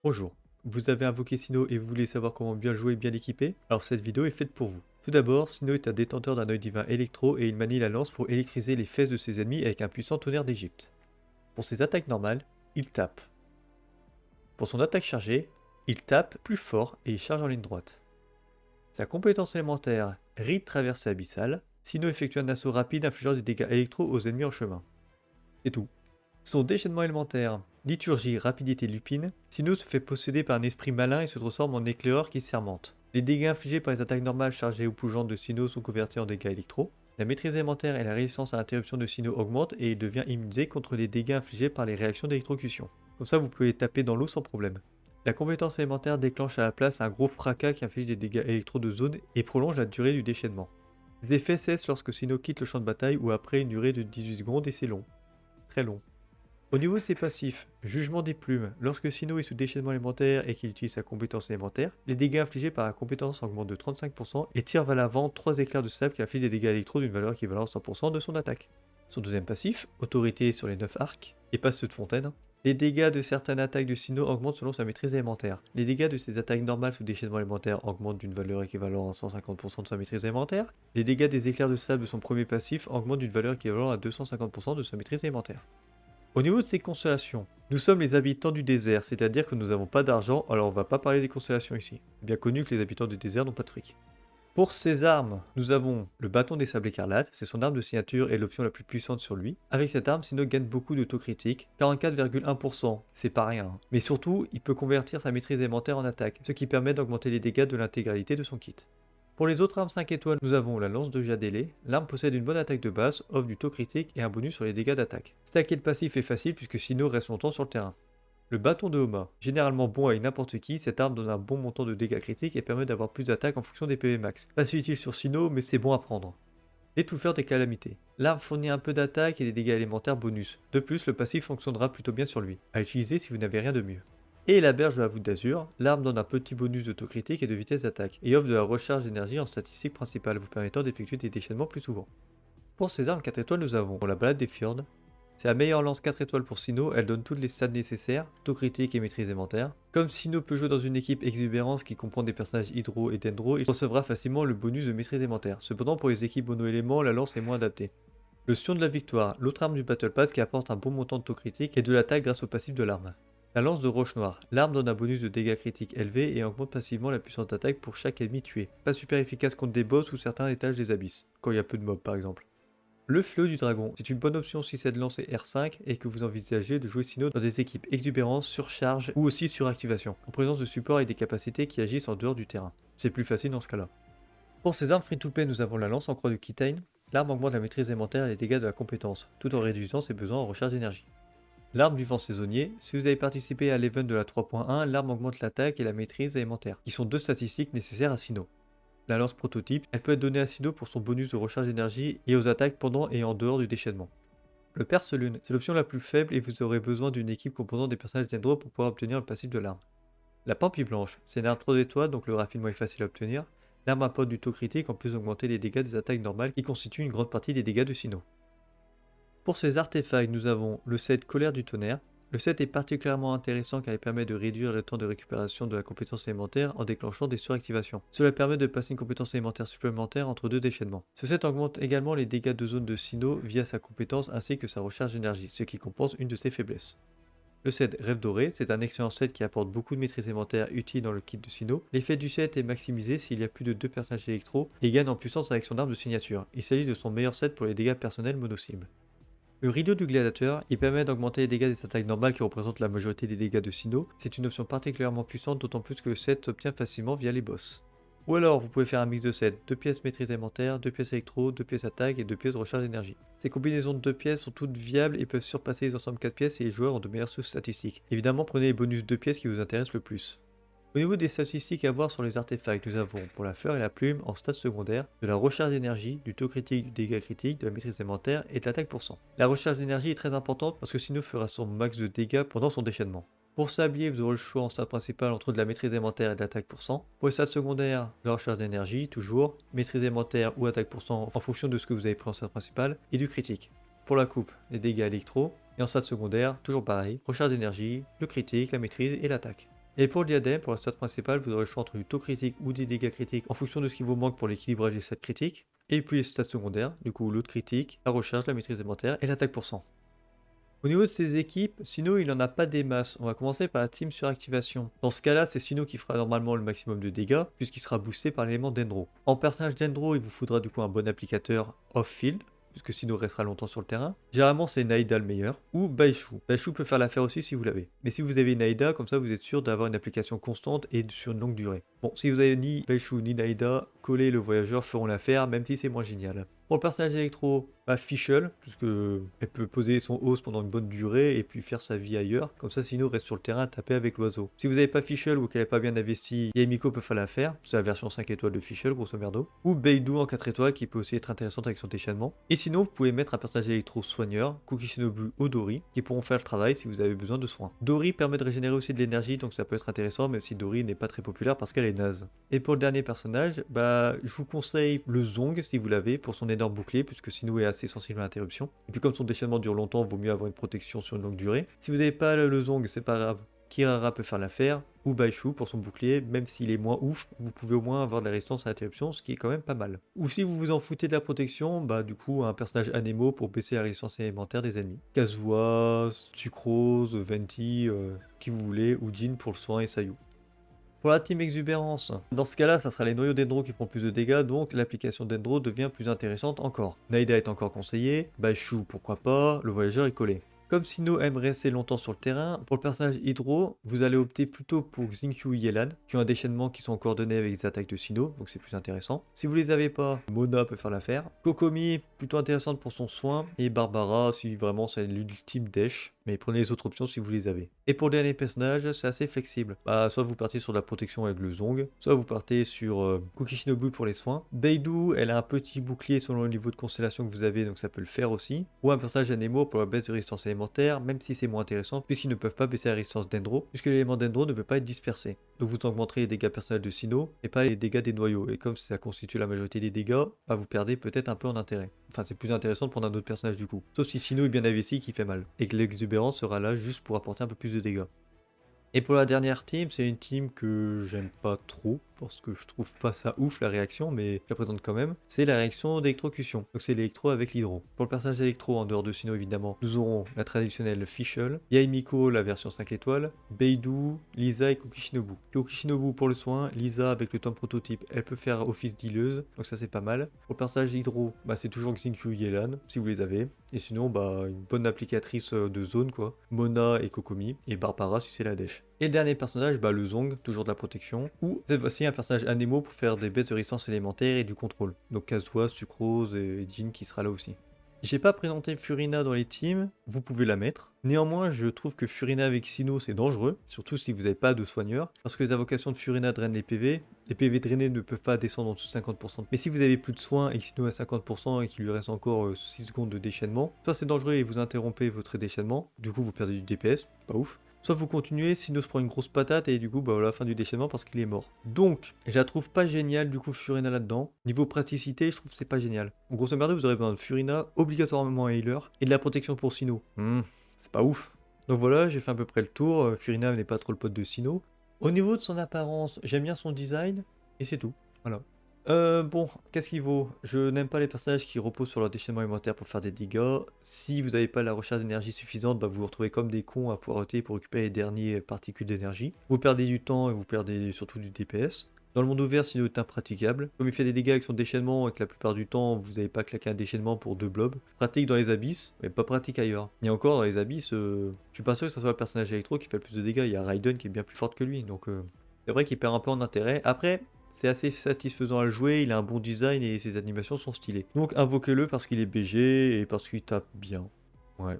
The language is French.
Bonjour, vous avez invoqué Sino et vous voulez savoir comment bien jouer et bien l'équiper? Alors cette vidéo est faite pour vous. Tout d'abord, Sino est un détenteur d'un œil divin électro et il manie la lance pour électriser les fesses de ses ennemis avec un puissant tonnerre d'Égypte. Pour ses attaques normales, il tape. Pour son attaque chargée, il tape plus fort et il charge en ligne droite. Sa compétence élémentaire, Ride traversée abyssale, Sino effectue un assaut rapide infligeant des dégâts électro aux ennemis en chemin. C'est tout. Son déchaînement élémentaire, liturgie, rapidité, lupine, Sino se fait posséder par un esprit malin et se transforme en éclaireur qui sermente. Les dégâts infligés par les attaques normales chargées ou bougeantes de Sino sont convertis en dégâts électro. La maîtrise élémentaire et la résistance à l'interruption de Sino augmentent et il devient immunisé contre les dégâts infligés par les réactions d'électrocution. Comme ça vous pouvez taper dans l'eau sans problème. La compétence élémentaire déclenche à la place un gros fracas qui inflige des dégâts électro de zone et prolonge la durée du déchaînement. Les effets cessent lorsque Sino quitte le champ de bataille ou après une durée de 18 secondes et c'est long. Très long. Au niveau de ses passifs, jugement des plumes, lorsque Sino est sous déchaînement élémentaire et qu'il utilise sa compétence élémentaire, les dégâts infligés par la compétence augmentent de 35% et tire vers l'avant 3 éclairs de sable qui infligent des dégâts électro d'une valeur équivalente à 100% de son attaque. Son deuxième passif, autorité sur les 9 arcs, et pas ceux de Fontaine. Les dégâts de certaines attaques de Sino augmentent selon sa maîtrise élémentaire. Les dégâts de ses attaques normales sous déchaînement élémentaire augmentent d'une valeur équivalente à 150% de sa maîtrise élémentaire. Les dégâts des éclairs de sable de son premier passif augmentent d'une valeur équivalente à 250% de sa maîtrise élémentaire. Au niveau de ces constellations, nous sommes les habitants du désert, c'est-à-dire que nous n'avons pas d'argent, alors on va pas parler des constellations ici. Bien connu que les habitants du désert n'ont pas de fric. Pour ses armes, nous avons le bâton des sables écarlates, c'est son arme de signature et l'option la plus puissante sur lui. Avec cette arme, Sino gagne beaucoup de taux critiques, 44,1%, c'est pas rien. Mais surtout, il peut convertir sa maîtrise élémentaire en attaque, ce qui permet d'augmenter les dégâts de l'intégralité de son kit. Pour les autres armes 5 étoiles, nous avons la lance de Jadélé. L'arme possède une bonne attaque de base, offre du taux critique et un bonus sur les dégâts d'attaque. Stacker le passif est facile puisque Sino reste longtemps sur le terrain. Le bâton de Homa. Généralement bon avec n'importe qui, cette arme donne un bon montant de dégâts critiques et permet d'avoir plus d'attaques en fonction des PV max. Pas si utile sur Sino, mais c'est bon à prendre. L'étouffeur des calamités. L'arme fournit un peu d'attaque et des dégâts élémentaires bonus. De plus, le passif fonctionnera plutôt bien sur lui. À utiliser si vous n'avez rien de mieux. Et la berge de la voûte d'azur, l'arme donne un petit bonus de taux critique et de vitesse d'attaque, et offre de la recharge d'énergie en statistique principale, vous permettant d'effectuer des déchaînements plus souvent. Pour ces armes 4 étoiles, nous avons la balade des fjords. C'est la meilleure lance 4 étoiles pour Sino, elle donne toutes les stats nécessaires, taux critique et maîtrise élémentaire. Comme Sino peut jouer dans une équipe exubérance qui comprend des personnages hydro et dendro, il recevra facilement le bonus de maîtrise élémentaire. Cependant pour les équipes mono-éléments, la lance est moins adaptée. Le Sion de la victoire, l'autre arme du Battle Pass qui apporte un bon montant de taux critique et de l'attaque grâce au passif de l'arme. La lance de roche noire. L'arme donne un bonus de dégâts critiques élevé et augmente passivement la puissance d'attaque pour chaque ennemi tué. Pas super efficace contre des boss ou certains étages des abysses, quand il y a peu de mobs par exemple. Le fléau du dragon. C'est une bonne option si cette lance est R5 et que vous envisagez de jouer Sino dans des équipes exubérance, surcharge ou aussi suractivation, en présence de supports et des capacités qui agissent en dehors du terrain. C'est plus facile dans ce cas-là. Pour ces armes free-to-play, nous avons la lance en croix de Kitane. L'arme augmente la maîtrise élémentaire et les dégâts de la compétence, tout en réduisant ses besoins en recharge d'énergie. L'arme du vent saisonnier, si vous avez participé à l'event de la 3.1, l'arme augmente l'attaque et la maîtrise élémentaire, qui sont deux statistiques nécessaires à Sino. La lance prototype, elle peut être donnée à Sino pour son bonus de recharge d'énergie et aux attaques pendant et en dehors du déchaînement. Le perce-lune, c'est l'option la plus faible et vous aurez besoin d'une équipe composant des personnages Dendro pour pouvoir obtenir le passif de l'arme. La Pampi blanche, c'est une arme 3 étoiles donc le raffinement est facile à obtenir. L'arme apporte du taux critique en plus d'augmenter les dégâts des attaques normales qui constituent une grande partie des dégâts de Sino. Pour ces artefacts, nous avons le set Colère du tonnerre. Le set est particulièrement intéressant car il permet de réduire le temps de récupération de la compétence élémentaire en déclenchant des suractivations. Cela permet de passer une compétence élémentaire supplémentaire entre deux déchaînements. Ce set augmente également les dégâts de zone de Sino via sa compétence ainsi que sa recharge d'énergie, ce qui compense une de ses faiblesses. Le set Rêve Doré, c'est un excellent set qui apporte beaucoup de maîtrise élémentaire utile dans le kit de Sino. L'effet du set est maximisé s'il y a plus de 2 personnages électro et gagne en puissance avec son arme de signature. Il s'agit de son meilleur set pour les dégâts personnels mono-cible. Le rideau du gladiateur, il permet d'augmenter les dégâts des attaques normales qui représentent la majorité des dégâts de Sino. C'est une option particulièrement puissante d'autant plus que le set s'obtient facilement via les boss. Ou alors vous pouvez faire un mix de sets, 2 pièces maîtrise élémentaire, 2 pièces électro, 2 pièces attaque et 2 pièces recharge d'énergie. Ces combinaisons de 2 pièces sont toutes viables et peuvent surpasser les ensembles 4 pièces et les joueurs ont de meilleures sources statistiques. Évidemment prenez les bonus 2 pièces qui vous intéressent le plus. Au niveau des statistiques à voir sur les artefacts, nous avons pour la fleur et la plume en stats secondaires de la recharge d'énergie, du taux critique, du dégât critique, de la maîtrise élémentaire et de l'attaque pour 100. La recharge d'énergie est très importante parce que Sino fera son max de dégâts pendant son déchaînement. Pour sablier, vous aurez le choix en stats principal entre de la maîtrise élémentaire et de l'attaque pour 100. Pour les stats secondaires, de la recharge d'énergie, toujours, maîtrise élémentaire ou attaque pour 100 en fonction de ce que vous avez pris en stats principal, et du critique. Pour la coupe, les dégâts électro, et en stats secondaires, toujours pareil, recharge d'énergie, le critique, la maîtrise et l'attaque. Et pour le diadème, pour la stat principale, vous aurez le choix entre du taux critique ou des dégâts critiques en fonction de ce qui vous manque pour l'équilibrage des stats critiques. Et puis les stats secondaires, du coup l'autre critique, la recharge, la maîtrise élémentaire et l'attaque %. Au niveau de ses équipes, Sino il en a pas des masses. On va commencer par la team suractivation. Dans ce cas-là, c'est Sino qui fera normalement le maximum de dégâts, puisqu'il sera boosté par l'élément Dendro. En personnage Dendro, il vous faudra du coup un bon applicateur off-field, puisque Sino restera longtemps sur le terrain. Généralement, c'est Naïda le meilleur, ou Baishu. Baishu peut faire l'affaire aussi si vous l'avez. Mais si vous avez Naïda, comme ça vous êtes sûr d'avoir une application constante et sur une longue durée. Bon, si vous avez ni Baishu ni Naïda, Coller et le voyageur feront l'affaire, même si c'est moins génial. Pour le personnage électro, Fischl, puisque elle peut poser son hausse pendant une bonne durée et puis faire sa vie ailleurs. Comme ça, Sino reste sur le terrain à taper avec l'oiseau. Si vous n'avez pas Fischl ou qu'elle n'est pas bien investie, Yamiko peut faire l'affaire. C'est la version 5 étoiles de Fischl, grosso merdo. Ou Beidou en 4 étoiles qui peut aussi être intéressante avec son déchaînement. Et sinon, vous pouvez mettre un personnage électro soigneur, Kuki Shinobu ou Dori, qui pourront faire le travail si vous avez besoin de soins. Dori permet de régénérer aussi de l'énergie, donc ça peut être intéressant, même si Dori n'est pas très populaire parce qu'elle est naze. Et pour le dernier personnage, je vous conseille le Zong si vous l'avez pour son énorme bouclier, puisque Sino est assez sensible à l'interruption. Et puis comme son déchaînement dure longtemps, vaut mieux avoir une protection sur une longue durée. Si vous n'avez pas le Zong, c'est pas grave. Kirara peut faire l'affaire, ou Baishu pour son bouclier, même s'il est moins ouf, vous pouvez au moins avoir de la résistance à l'interruption, ce qui est quand même pas mal. Ou si vous vous en foutez de la protection, du coup un personnage Anemo pour baisser la résistance élémentaire des ennemis. Kazuha, Sucrose, Venti, qui vous voulez, ou Jin pour le soin et Sayu. Pour la team exubérance, dans ce cas-là, ça sera les noyaux Dendro qui feront plus de dégâts, donc l'application Dendro devient plus intéressante encore. Naïda est encore conseillé, Baishu pourquoi pas, le voyageur est collé. Comme Sino aime rester longtemps sur le terrain, pour le personnage Hydro, vous allez opter plutôt pour Xingqiu et Yelan, qui ont un déchaînement qui sont coordonnés avec les attaques de Sino, donc c'est plus intéressant. Si vous les avez pas, Mona peut faire l'affaire. Kokomi, plutôt intéressante pour son soin, et Barbara, si vraiment c'est l'ultime dash, mais prenez les autres options si vous les avez. Et pour le dernier personnage, c'est assez flexible. Soit vous partez sur la protection avec le Zong, soit vous partez sur Kuki Shinobu pour les soins. Beidou, elle a un petit bouclier selon le niveau de constellation que vous avez, donc ça peut le faire aussi. Ou un personnage Anemo pour la baisse de résistance élémentaire, même si c'est moins intéressant, puisqu'ils ne peuvent pas baisser la résistance Dendro, puisque l'élément Dendro ne peut pas être dispersé. Donc vous augmenterez les dégâts personnels de Sino, et pas les dégâts des noyaux. Et comme ça constitue la majorité des dégâts, vous perdez peut-être un peu en intérêt. Enfin, c'est plus intéressant de prendre un autre personnage du coup. Sauf si Sino est bien investi qui fait mal. Et que l'exubérance sera là juste pour apporter un peu plus de dégâts. Et pour la dernière team, c'est une team que j'aime pas trop, parce que je trouve pas ça ouf la réaction, mais je la présente quand même. C'est la réaction d'électrocution. Donc c'est l'électro avec l'hydro. Pour le personnage électro, en dehors de Sino évidemment, nous aurons la traditionnelle Fischl, Yaimiko la version 5 étoiles, Beidou, Lisa et Kukishinobu. Kukishinobu pour le soin, Lisa avec le tome prototype, elle peut faire office d'healeuse, donc ça c'est pas mal. Pour le personnage hydro, c'est toujours Xingqiu Yelan, si vous les avez. Et sinon, une bonne applicatrice de zone quoi. Mona et Kokomi, et Barbara si c'est la dèche. Et le dernier personnage, le Zong, toujours de la protection, ou cette fois-ci un personnage Anemo pour faire des baisses de résistance élémentaire et du contrôle. Donc Kazuha, Sucrose et Jin qui sera là aussi. J'ai pas présenté Furina dans les teams, vous pouvez la mettre. Néanmoins, je trouve que Furina avec Sino c'est dangereux, surtout si vous n'avez pas de soigneur, parce que les invocations de Furina drainent les PV. Les PV drainés ne peuvent pas descendre en dessous de 50%. Mais si vous avez plus de soins et que Sino a 50% et qu'il lui reste encore 6 secondes de déchaînement, soit c'est dangereux et vous interrompez votre déchaînement, du coup vous perdez du DPS, pas ouf. Soit vous continuez, Sino se prend une grosse patate et du coup, à la fin du déchaînement parce qu'il est mort. Donc, je la trouve pas géniale du coup Furina là-dedans. Niveau praticité, je trouve que c'est pas génial. En grosso merdo, vous aurez besoin de Furina, obligatoirement un healer, et de la protection pour Sino. C'est pas ouf. Donc voilà, j'ai fait à peu près le tour. Furina n'est pas trop le pote de Sino. Au niveau de son apparence, j'aime bien son design, et c'est tout. Voilà. Qu'est-ce qu'il vaut? Je n'aime pas les personnages qui reposent sur leur déchaînement alimentaire pour faire des dégâts. Si vous n'avez pas la recharge d'énergie suffisante, vous vous retrouvez comme des cons à poireauter pour récupérer les dernières particules d'énergie. Vous perdez du temps et vous perdez surtout du DPS. Dans le monde ouvert, Sino est impraticable. Comme il fait des dégâts avec son déchaînement et que la plupart du temps, vous n'avez pas claqué un déchaînement pour 2 blobs. Pratique dans les abysses, mais pas pratique ailleurs. Et encore, dans les abysses, je suis pas sûr que ce soit le personnage électro qui fait le plus de dégâts. Il y a Raiden qui est bien plus forte que lui, donc c'est vrai qu'il perd un peu en intérêt. Après, c'est assez satisfaisant à le jouer, il a un bon design et ses animations sont stylées. Donc invoquez-le parce qu'il est BG et parce qu'il tape bien. Ouais.